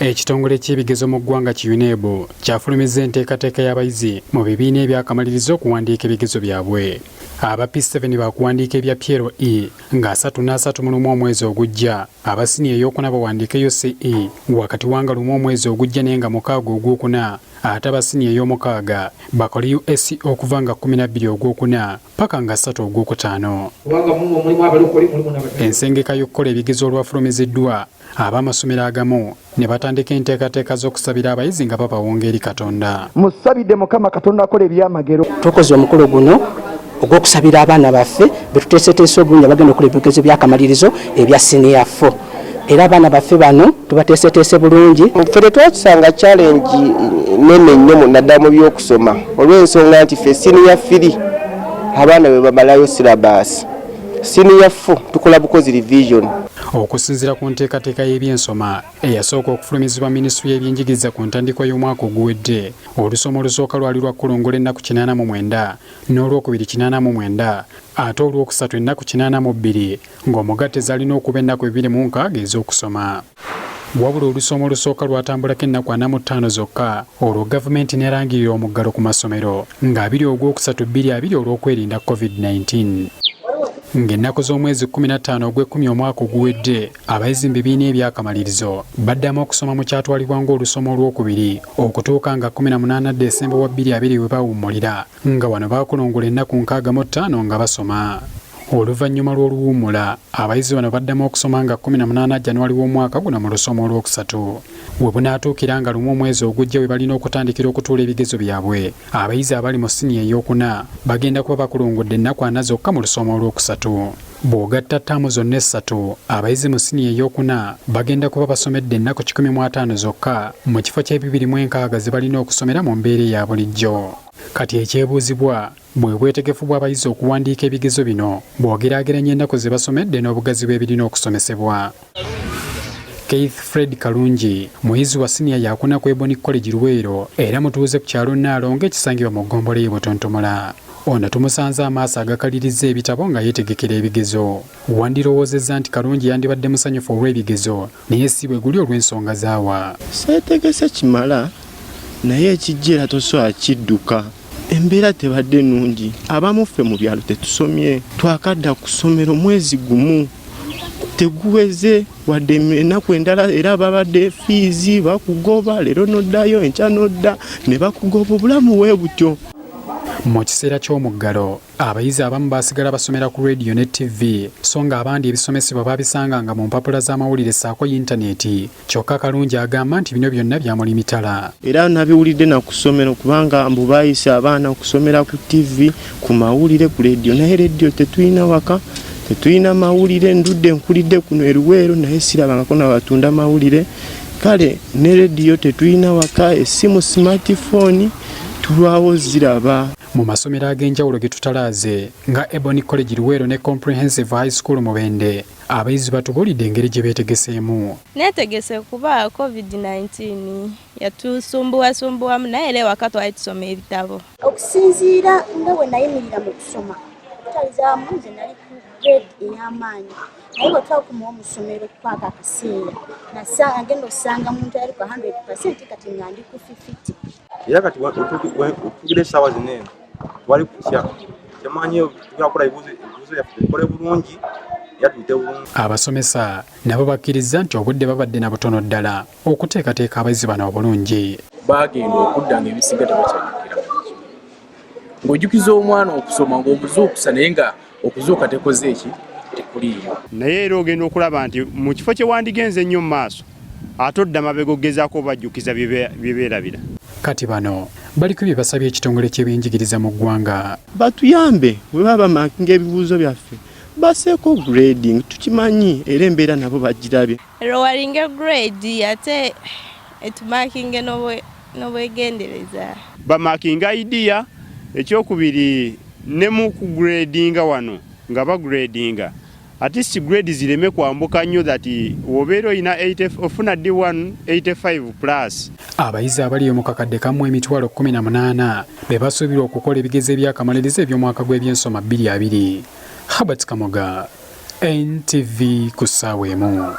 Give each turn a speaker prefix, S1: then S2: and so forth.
S1: Ekitongole ky'ebigezo mu ggwanga ki UNEB kyafulumizza enteekateeka y'abayizi mu bibiina ebyakamalirizo okuwandiika ebigezo byabwe. Aba P7 bakuwandiika ebya PLE nga 3 mu lumu omwezi ogujja, aba siniya ey'okuna bawandiika CE wakati wanga lumu omwezi ogujja naye nga 6 ogwokuna, ate aba siniya ey'omukaaga bakole USE okuva nga 12 ogwokuna paka nga 3 ogwokutaano. Ensengeka y'okukola ebigezo olwafulumiziddwa ab'amasomero agamu ne batandika enteekateeka z'okusabira abayizi nga babawa eri Katonda.
S2: Musabidde Mukama Katonda akola ebyamagero.
S3: Tukoze omukolo guno ogw'okusabira abaana baffe betuteeseteese obulungi bagenda okukola ebigezo by'akamalirizo ebya siniya 4. Era abaana baffe bano tubateeseteese bulungi.
S4: Ffe twasanga challenge nene nnyo naddala mu by'okusoma olw'ensonga nti ffe siniya 3 abaana bwe bamalayo syllabus. Siniya 4 tukola bukozi revision.
S1: Okusinziira ku nteekateeka y'ebyensoma eyasooka okufulumizibwa minisitule y'ebyenjigiriza ku ntandikwa y'omwaka oguwedde, olusoma olusooka lwali lwa kulongola ennaku 89 n'olwokubiri 89 ate olwokusatu ennaku 82 ng'omugatte zalina okuba ennaku 26 ez'okusoma. Wabula olusoma olusooka lwatambulako ennaku 45 zokka olwo gavumenti n'erangirira omuggalo ku masomero nga 2 ogwokusatu 2 olw'okwerinda COVID-19. Ng'ennaku z'omwezi 15 ogw'ekumi omwaka oguwedde, abayizi mu bibiina ebyakamalirizo baddamu okusoma mu kyatwalibwa ng'olusoma olwokubiri okutuuka nga 18 Desemba wa 2020 we bawummulira, nga wano baakulongola ennaku 65 nga basoma. Oluvannyuma lw'oluwummula, abayizi bano baddamu okusoma nga 18 January w'omwaka guno mu lusoma olwokusatu. We bunaatuukira nga lumu omwezi ogujja we balina okutandikira okutuula ebigezo byabwe, abayizi abali mu siniya ey'okuna bagenda kuba bakulongodde ennaku 4 zokka mu lusoma olwokusatu. Bw'ogatta ttaamu zonna essatu, abayizi mu siniya ey'okuna bagenda kuba basomedde ennaku 15 zokka mu kifo kye206 ze balina okusomera mu mbeera eya bulijjo. Kati ekyebuuzibwa bwe bwetegefu bw'abayizi okuwandiika ebigezo bino bwogerageranya ennaku ze basomedde n'obugazi bw'ebirina okusomesebwa. Keith Fred Kalungi, muyizi wa siniya yakuna ku Ebony College Luweero era mutuuze ku kyalo Nnaalongo ekisangibwa mu ggombolola y'e Butontomola. Ono tumusanze amaaso agakaliriza ebitabo nga yeetegekera ebigezo. Wandirowoozezza nti Kalungi yandibadde musanyufu olw'ebigezo naye si bwe guli olw'ensonga zaawa.
S5: Seetegese kimala naye ekijja era tosobola kidduka. Embeera tebadde nnungi. Abamu ffe mu byalo tetusomye, twakadda ku ssomero mwezi gumu teguweze wadde ennaku endala era babadde fiizi bakugoba leero noddayo enkya nodda ne bakugoba obulamu bwe butyo.
S1: Mu kiseera ky'omuggalo, abayizi abamu baasigala basomera ku radio ne TV, so nga abandi ebisomesebwa baabisanganga mu mpapula z'amawulire ssaako yintaneeti. Kyokka Kalungi agamba nti bino byonna byamulimittala.
S5: Era nabiwulidde na ku ssomero kubanga mbu baayise abaana okusomera ku TV, ku mawulire, ku radio, naye radio tetulina waka, tetulina mawulire. Ndudde nkulidde kuno e Luweero naye sirabangako n'abatunda mawulire. Kale ne radio tetulina waka, essimu smartphone tulwawo ziraba.
S1: Mu masomero ag'enjawulo ge tutalaaze nga Ebony College Luweero ne Comprehensive High School Mubende, abayizi batubuulidde engeri gye beetegeseemu.
S6: Neetegese kuba COVID-19 yatusumbuwasumbuwamu naye era ewaka twali tusoma ebitabo.
S7: Okusinziira nga bwe nayimirira mu kusoma okutalizamu nze nali ku grade ey'amaanyi naye bwe twakuma omusomero kwaka akaseera nasanga ngenda okusanga muntu yali ku 100% kati nga ndi ku 50.
S8: Era kati tugire essaawa zinene twali kutya kyamanyi tukakola ebibuuzo byaffe tukole bulungi era tuyite bulungi.
S1: Abasomesa nabo bakkiriza nti obudde babadde na butono ddala okuteekateeka abayizi bano obulungi.
S9: Bagenda okudda ng'ebisinga tebakyajjukira ng'ojjukiza omwana okusoma ng'omuzuukusa naye nga okuzuuka tekoze eki tekuliiyo.
S10: Naye era ogenda okulaba nti mu kifo kye wandigenze ennyo mu maaso ate odda mabega ogezaako obajjukiza bye beerabira.
S1: Kati bano baliko bye basabye ekitongole ky'ebyenjigiriza mu ggwanga.
S5: Batuyambe bwe baba makinga ebibuuzo byaffe baseeko grading tukimanyi era embeera nabo bagirabye.
S6: Lowalinga grade ate etumakinge n'obwegendereza.
S10: Bamakinga idea ekyokubiri ne mu kugradinga wano nga bagradinga ati si grade zireme kwambuka nnyo that wobeera oyina 80 ofuna D1 85 plus.
S1: Abayizi abali mu kakadde kamu emitwalo 18 be basuubirwa okukola ebigezo ebyakamalirizo eby'omwaka gw'ebyensoma 2020. Habert Kamoga, NTV ku ssaawa emu.